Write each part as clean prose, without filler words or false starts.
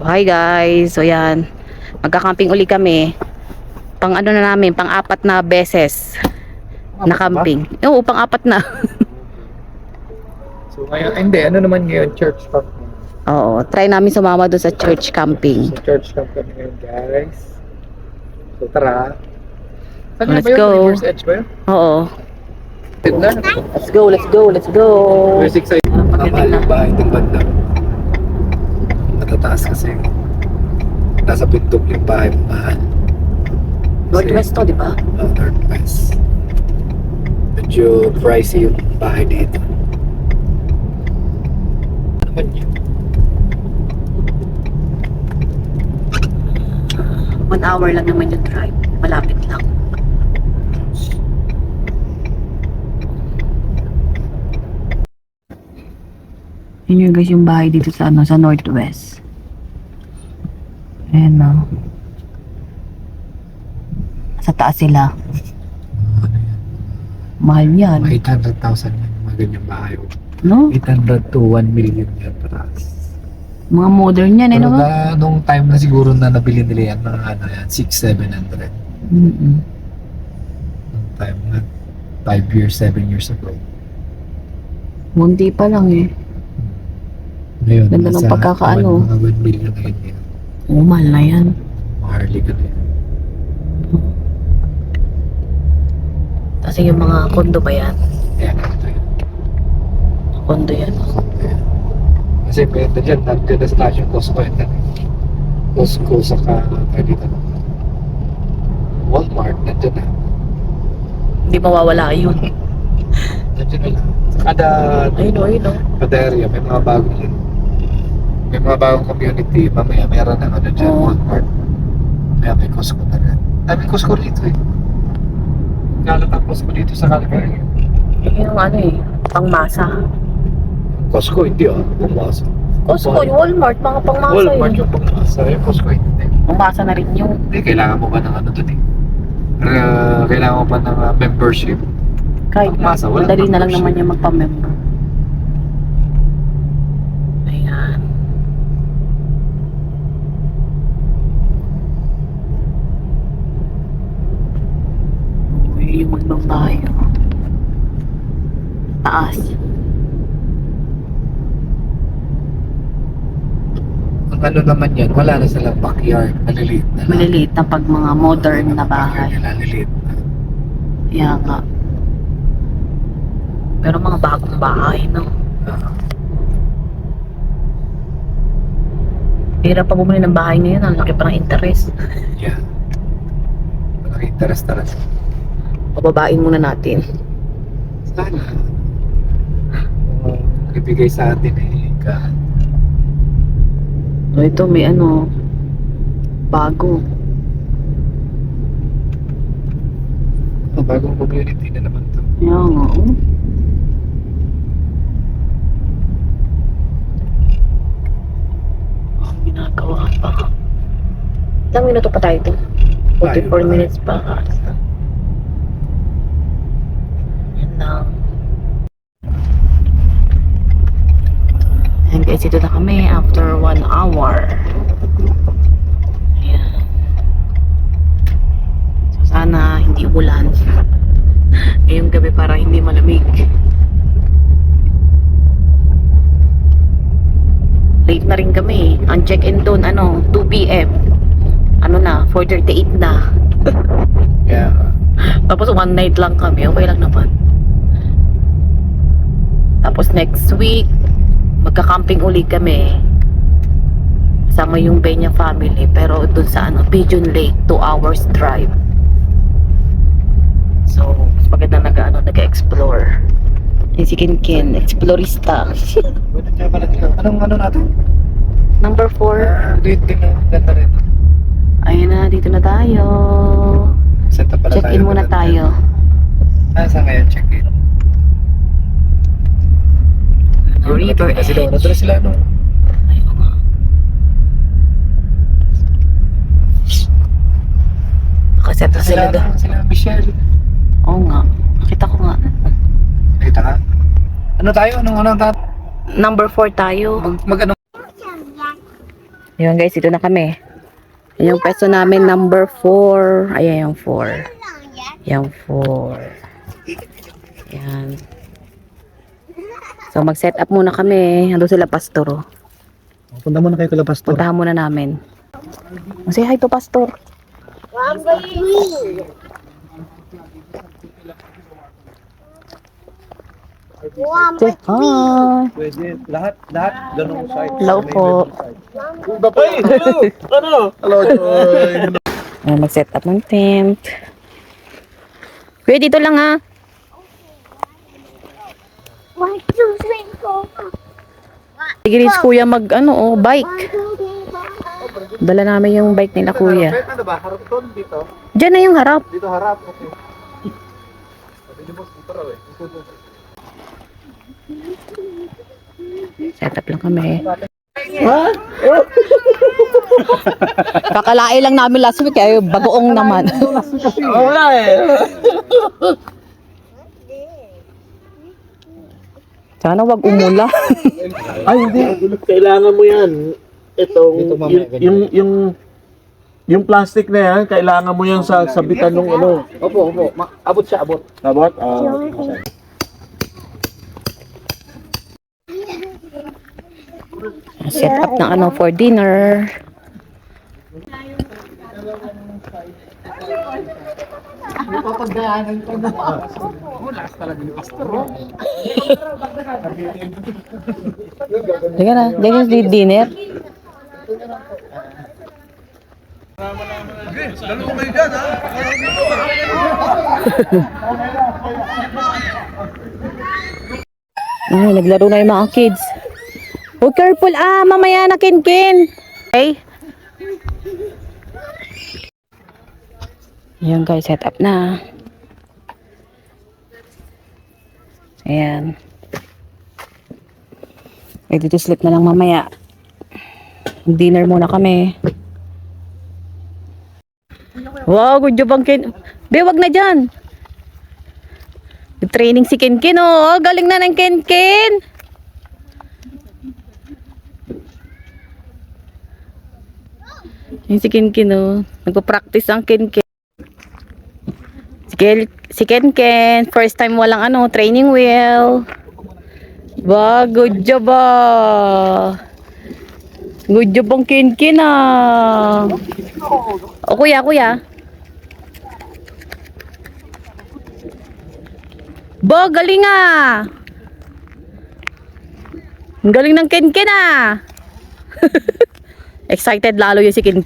Hi guys, so yan, magka-camping uli kami. Pang ano na namin, pang apat na beses na camping. Oo, pang apat na. So ngayon, hindi, ano naman ngayon, church camp. Oo, try namin sumama doon sa church camping. So church camp kami ngayon, guys. So tara. Saan Let's ba yun? go. River's Edge ba yun? Oo. Tignan. Let's go, let's go, let's go. Very excited. Mahal yung bahay ng banda. Matataas kasi. Nasa pintok yung bahay mo, mahal. Northwest to, di ba? Northwest. Medyo pricey yung bahay dito. Ano naman yun? 1 hour lang naman yung drive. Malapit lang. Yun yung guys yung bahay dito sa ano, sa Northwest. Ayan na. Sa taas sila. Ano yan? Mahal yan. Mga 800,000 yan, mga ganyang bahay. No? 800 to 1 million yan pataas. Mga modern yan, eh, Pero no? nung time na siguro na nabili nila yan, mga ano yan, 600-700. Mm-mm. Nung time na 5 years, 7 years ago. Munti pa lang eh. Ngayon, Ganda ng pagkakaano. Mga 1 million ngayon yan. Oo, mahal na yan. Mga Harley ka na yan. Kasi yung mga kondo ba yan? Ayan, ito yan. Kondo yan. Ayan. Kasi pwede dyan, nandiyan na station Costco yun. Costco saka dito. Walmart, nandiyan na. Hindi mawawala yun. Nandiyan na lang. Sa kada, Ayun o, ayun o. kada area, may mga bagong community. Mamaya meron ng ano dyan, Oo. Walmart. Mamaya may Costco na rin. May Costco dito eh. Galat ang Costco dito sa Calgary. Yung ano eh, pangmasa. Costco hindi ah, pangmasa. Costco, yung Walmart, mga pangmasa Walmart yun. yung pangmasa, yung Costco hindi. Pangmasa na rin yung Hindi, kailangan mo ba ng ano dun eh. Kailangan mo pa ng membership. kahit Pangmasa, walang madali na lang membership. naman yung magpa-member. Ayan. Uy, yung magbabahay. Taas. Ang ano naman yan, wala na silang backyard. Maliliit na lang. Maliliit na pag mga modern na bahay. Maliliit na. Kaya nga. Pero mga bagong bahay, no? Hirap pa bumili ng bahay ngayon. Ang laki pa ng interest. Yeah. Malaki interest talaga. Pababain muna natin. Sana. Ibigay sa atin eh. So, ito may ano, bago. Bagong community na naman to. Kaya nga, oh. Ang ginagawa pa. Ilang minuto pa tayo ito? 44 minutes pa. Yan lang. And guys, ito na kami after 1 hour. Ayan. So, sana hindi ulan. Ngayong gabi para hindi malamig. Late na rin kami. Ang check-in doon, 2 p.m. Ano na, 4:38 na. Yeah. Tapos one night lang kami, okay lang naman. Tapos next week, magka-camping uli kami. Kasama yung Benya family, pero doon sa Pigeon Lake, 2 hours drive. So, mas maganda nag-explore. Yung si Kinkin, explorista. Pwede niya pala dito. Anong ano natin? Number 4. Late din na. Ganda rin. Ayun na, dito na tayo. Set up pala tayo. Check-in muna tayo. Saan ngayon check-in? River Nandun na sila. Edge. Nandun na sila, no? Ayun nga. Nakaset na sila doon. Sila Michelle. Oo nga. Nakita ko nga. Nakita ka? Ano tayo? Anong tat? Number 4 tayo. Mag ano? Yun guys, dito na kami. Yung peso namin number 4. Ayan yung 4. Yung 4. Yan. So mag-set up muna kami. Ando sila pastor. Oh. Punta muna kayo kala pastor. Puntahan muna namin. Say hi to pastor. Say hi. Pwede. Lahat ganong side. Hello po. Hey, hello. Hello, Joy. Ayan, mag-set up ng tent. Kuya, dito lang ha. Sige rin si kuya mag bike. Dala namin yung bike nila kuya. Ano ba? Harap doon dito? Diyan na yung harap. Dito harap. Okay. Sabi niyo boss, dito raw eh. Set up lang kami. Kakalain lang namin last week kaya bagoong naman. Wala eh. Sana wag umula. Ay, hindi. Kailangan mo yan. Itong, Dito mamaya, yung plastic na yan, kailangan mo yan sa sabitan ng ano. Opo. Abot siya, abot. Dapat? Set up ng for dinner. Papagdaanan ko na. Last talaga yung pastor. Sige na, diyan yung dinner. Dalawa kayo dyan, ha? Ay, naglaro na yung mga kids. Oh, careful mamaya na Ken. Okay? Ayan guys, set up na. Ayan. Ready to sleep na lang mamaya. Dinner muna kami. Wow, good job ang Ken. Be, wag na dyan. Training si Ken. Oh. Galing na ng Ken. Yung si Ken, oh. Nagpa-practice ang Ken. Si Ken, first time walang training wheel. Ba, good job Good job ang Ken O kuya. Ba, galing Ang galing ng Ken Excited lalo yung si Ken.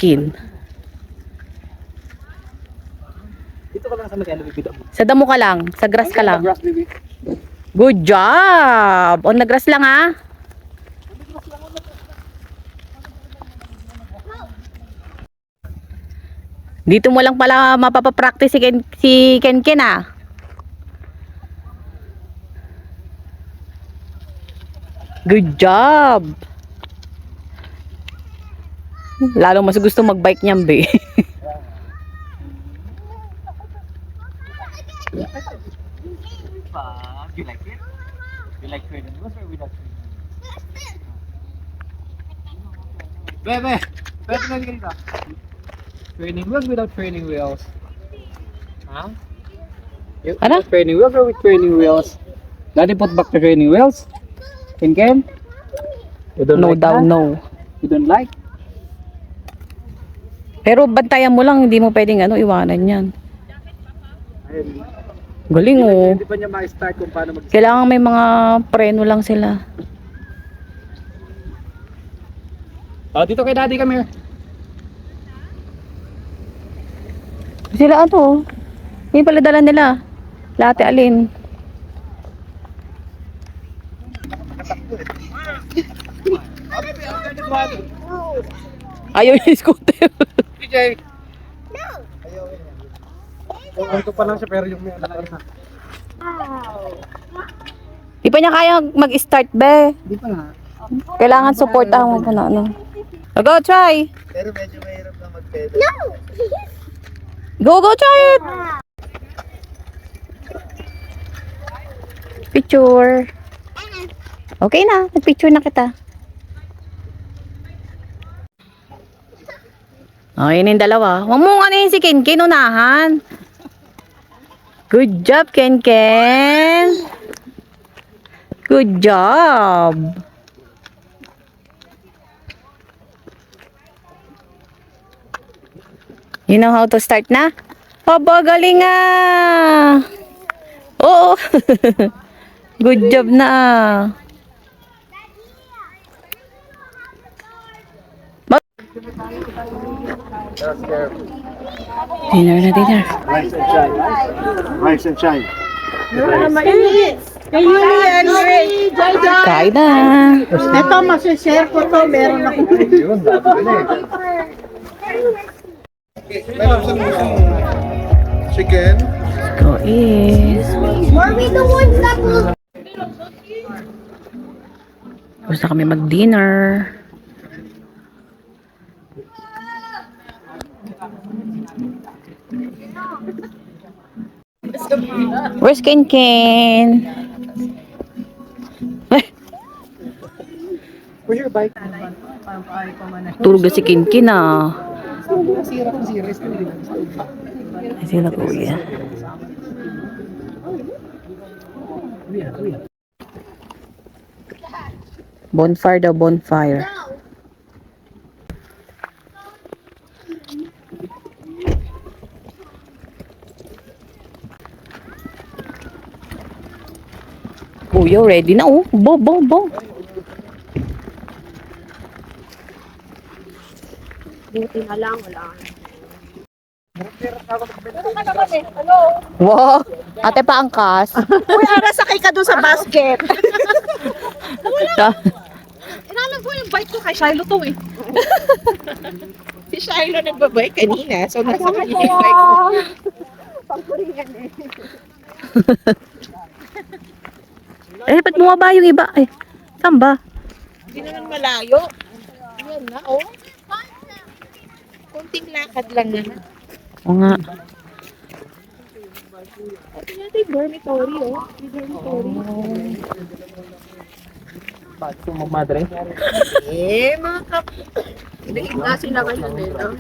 Dito ka lang sa may bibida mo. Sa damo ka lang, sa grass ka lang. Grass, baby. Good job! On the grass lang Dito mo lang pala mapapapractice si Ken Good job! Lalo mas gusto magbike niyan, be. You like it? You like training wheels or without training wheels? Bebe, na ganito. Training wheels without training wheels? Huh? Ano? Training wheels or with training wheels? Daddy put back the training wheels? Ken? You don't No like daw, that? no. You don't like? Pero bantayan mo lang, hindi mo pwedeng iwanan yan. Ayun. Galing Hindi pa niya ma-start kung paano mag- Kailangan may mga preno lang sila. dito kay daddy, come here. Sila Hindi pala dala nila. Latte alin. Ayaw yung scooter. DJ! Ito pa lang siya pero yung may anak na. Di pa niya kaya mag-start, be. Hindi pa nga. Kailangan supportahan mo pa Go, try. Pero medyo mahirap na mag-pedal. Go, try it. Picture. Okay na. Nag-picture na kita. Oh, yun yung dalawa. Huwag mo ano yun si Ken unahan. Good job, Ken. Good job. You know how to start na? Aba, galing ah. Oo. Good job na. Dinner na dinner. Rice and chai. Rice and chai. Kain na. Ito, masishare ko to. Meron ako. Yun, sabi ko na Chicken. Go is. Are we the ones that will... Tapos na kami mag-dinner. Where's Ken? Where's your bike? Tulog na si Ken ah. Sira ko sira. Ay, sila kuya. Bonfire daw, bonfire. Kuya, ready na oh. Bo. Buti na lang, wala. Wow! Ate pa angkas. Uy, ara, sakay ka doon sa basket. Inalam ko yung bike ko kay Shiloh to eh. Si Shiloh nagbabike kanina. So nasa kanya yung bike ko. Pagpuringan eh. Ba't bumaba yung iba? Ay, saan ba? Hindi naman malayo. Yan na oh. Kunting lakad lang naman. Oo nga. Ito natin yung dormitory oh. Yung dormitory. Bakit mo madre? Eh, mga kap... Ina sila ngayon eh. No?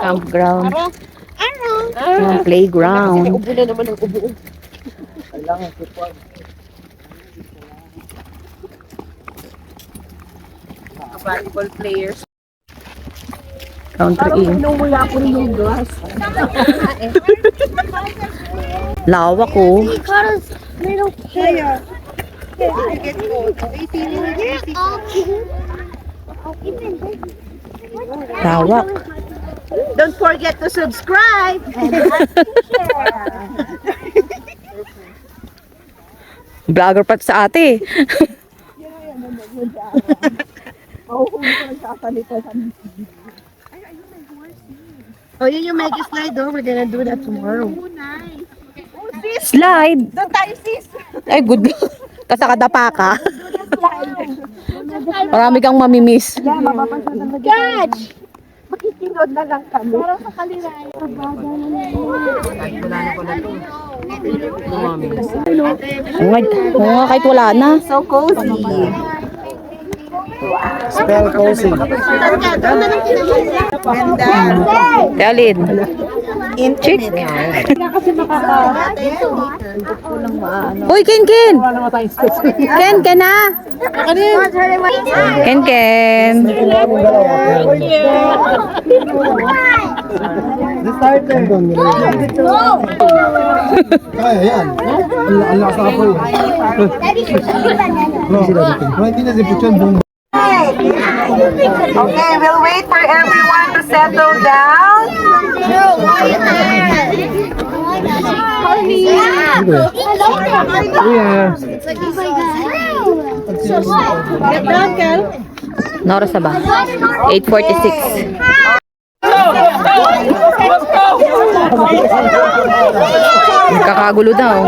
Campground. Araw. Yung playground. Ubo na naman ang ubo. Kailangan ko po. Volleyball players. Country Inn. Inumula ko rin yung glass. Lawak ko. Kaya. Lawak. Don't forget to subscribe. Vlogger pa sa ate. Oh, yun yung mega slide oh. We're gonna do that tomorrow. Slide. Doon tayo, sis. Ay, good. Kasakadapa ka. Marami kang mamimiss. Catch! Makikinod na lang kami. Parang sa kaliray. Oo nga, kahit wala na. So cozy. Spell cozy. Alin? Chick. Uy, Ken! Ken na! Ken! Kaya yan. Ang lakas na ako eh. Bro, hindi na si Puchon buong. Okay, we'll wait for everyone to settle down. Get down, Kel. Noras na ba? 8:46. Nagkakagulo daw.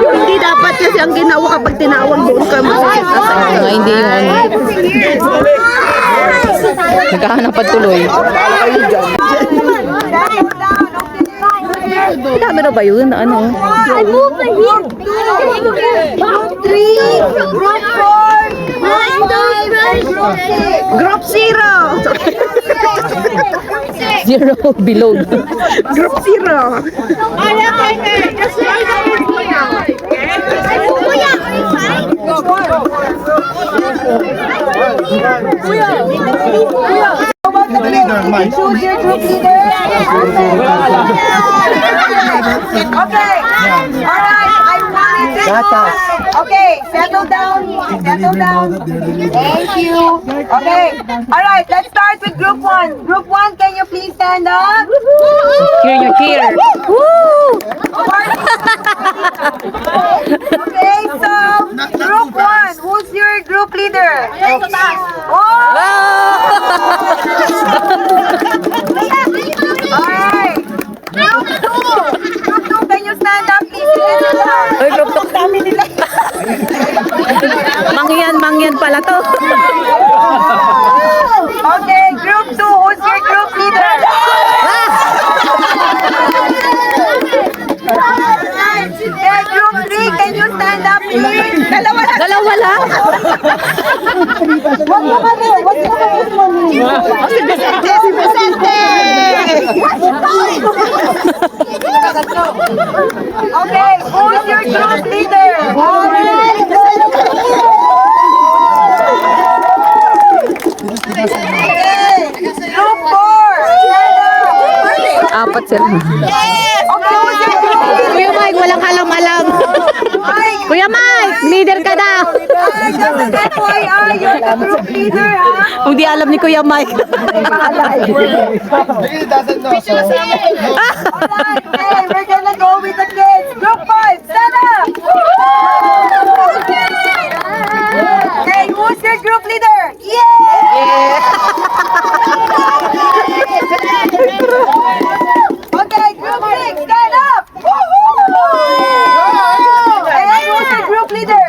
Hindi dapat kasi ang ginawa kapag tinawag doon ka Hindi yung ano. Naghahanap tuloy. Dami na ba yun? Ano? I move the hip. Group 3, Group 4, Group 0. Zero below. Group 0. Choose your group leader. Okay. Alright, I wanted to know. Okay, settle down. Settle down. Thank you. Okay. Alright, let's start with group 1. Group 1, can you please stand up? Here, here. Okay, so group 1, who's your group leader? Oh! Alright. Group 2, can you stand up please? Uy, group to. Mangyan pala to. Okay, group 2, who's your group leader? Okay, group 3, can you stand up please? Dalawa lang. What's the name? What's the Okay, who's your group leader? Group 4, stand up. Apat sila. Okay, who's your group leader? Kuya Mike, walang alam-alam. Kuya Mike, leader ka na. Why are you the group leader, ha? Kung di alam ni Kuya Mike. Alright, okay, we're gonna go with the kids. Group 5, stand up. Okay, who's your group leader? Yeah! Okay, group 6, stand up. And who's your group leader?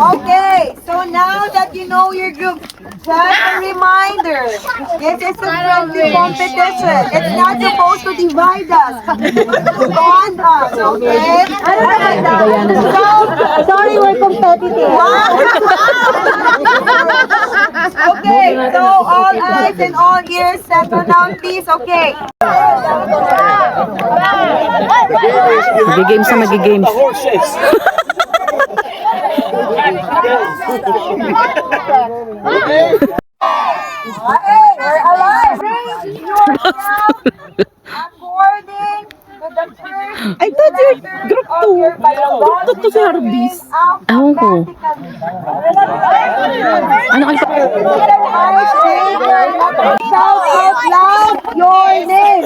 Okay, so now that you know your group, just a reminder, this is a friendly competition. It's not supposed to divide us, to bond us, okay? So, sorry, we're competitive. Okay, so all eyes and all ears, settle down please, okay? Magigames na magigames. Hey, we're alive! Bring yourself according to the first I thought you're group 2. Group 2 to si Harbis. Ewan ko. Ano kayo? Shout out loud your name.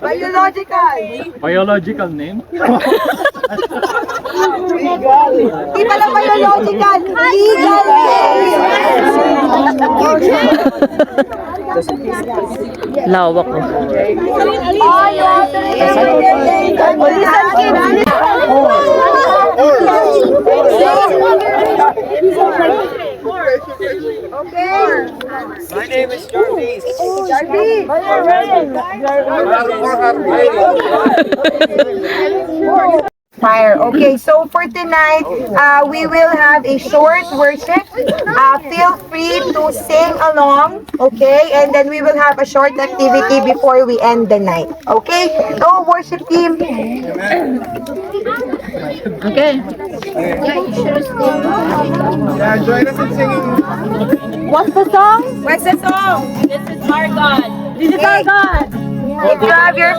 Biological. Biological name? Di pala biological. Legal name. Lawak ko. Oh, you have to Okay. My name is Jarvis. Jarvis. Fire. Okay, so for tonight, we will have a short worship. Feel free to sing along, okay? And then we will have a short activity before we end the night, okay? So, worship team. Okay. Yeah, join us in singing. What's the song? What's the song? This is our God. If you have your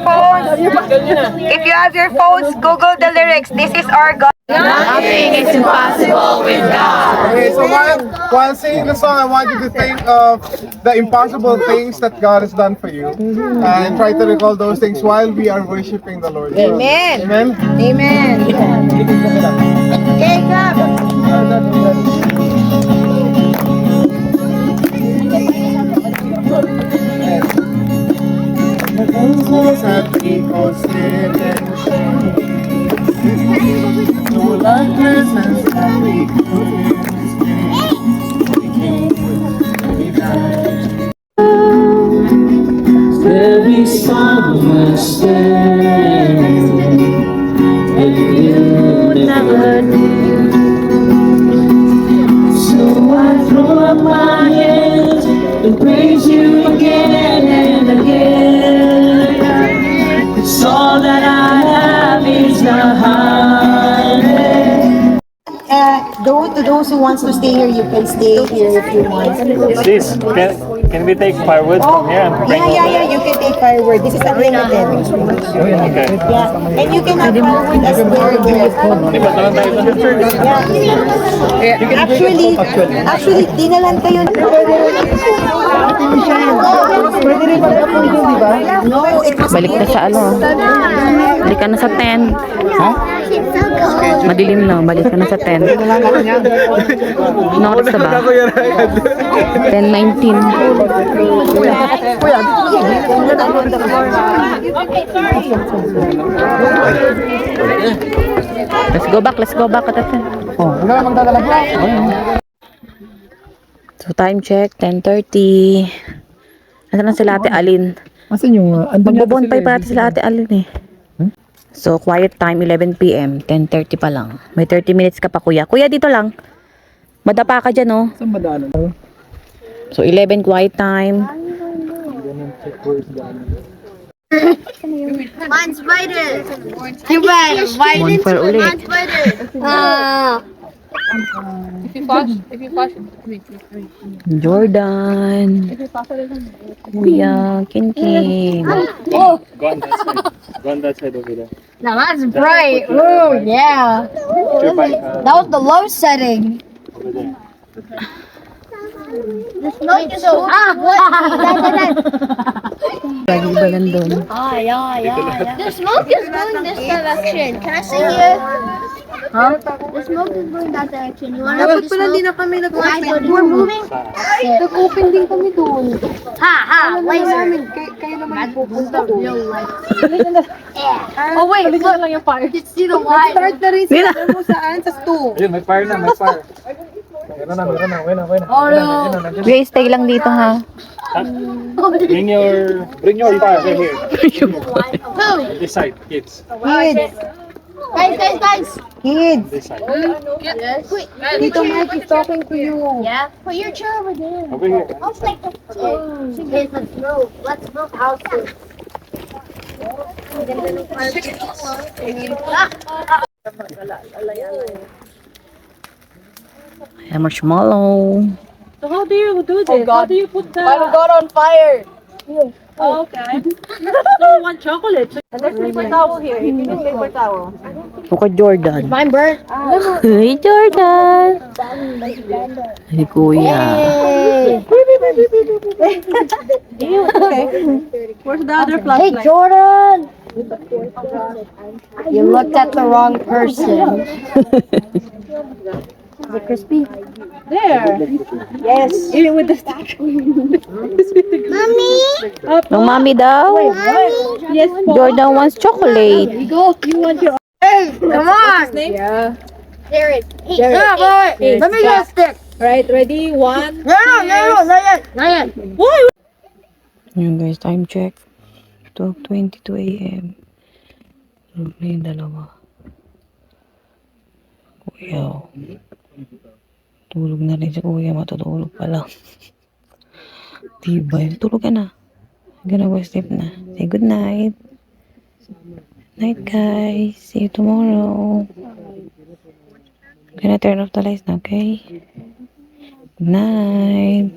phones, Google the lyrics. This is our God. Nothing is impossible with God. Okay, so while singing the song, I want you to think of the impossible things that God has done for you, and try to recall those things while we are worshiping the Lord. Amen. Amen. Amen. Okay, come. At equal sin and shame, no likeness and happy goodness There'll be someone standing, and you never knew. praise you again and again. It's all that I have is the highway. To those who wants to stay here, you can stay here if you want. Sis, can we take firewood from here and bring Yeah, you can take firewood. This is unlimited. Okay. Yeah, and you can have firewood as well there. Yeah. Actually, dinalan kayo. No, it was Balik na sa ano. Balik ka na sa tent. Madilim na, balik ka na sa tent. Notice na ba? 10:19. Let's go back, Atata. So time check, 10:30. Nasaan na sila Ate Alin? Asan yung... Magbobonfire pa natin sila Ate Alin eh. So quiet time, 11 p.m. 10:30 pa lang. May 30 minutes ka pa kuya. Kuya dito lang. Madapa ka dyan oh. Saan ba daanan? So 11 quiet time. Mine's brighter. Too bad. Bonfire ulit. If you flash, Jordan. Kuya, Kinkin. Go on that side. Go on that side over there. Now that's bright. Ooh, yeah. That was the low setting. Over there. The smoke is so Lagi ba nandun? The smoke is going this direction. Can I sit here? Huh? The smoke is going that direction. You wanna Dapat see the pala hindi smoke? na kami We're moving. Nag-open din kami doon. Ha, laser. Kayo naman pupunta doon. Oh wait, look. You can see the light. Start na rin sila mo saan? Sa stool. Yun, may fire na, may fire. Meron na. Oh no. Kuya, stay lang dito ha. Bring your fire right here. Who? This side, kids. Kids. Guys. Kids. This side. Yes. Wait. Tito Mike is talking to you. Yeah. Put your chair over there. Over here. I'll take the chair. Okay, let's move. Let's move houses. Ayan, marshmallow. So how do you do this? How do you put the... got on fire. Oh, okay. So one chocolate. And there's paper towel here. If you need paper towel. Mukha Jordan. Mine burnt. Hey, Jordan! Hey, kuya. Where's the other Hey, flashlight? Jordan! You looked at the wrong person. Is it crispy? There. Yes. Even with the stick. Mommy? Ng mami daw. Yes, Paul. Jordan wants chocolate. Go. You want your... Hey, come on! Yeah. Jared. Hey, boy. Let me get a stick. Right, ready? One. No, not yet. Yun guys, time check. 12:22 a.m. Tulog na yung dalawa. Kuya, oh. Tulog na rin si kuya, matutulog pa lang. Diba yun? Tulog ka na. Gonna go sleep na. Say good night. Night guys. See you tomorrow. Gonna turn off the lights na, okay? Good night.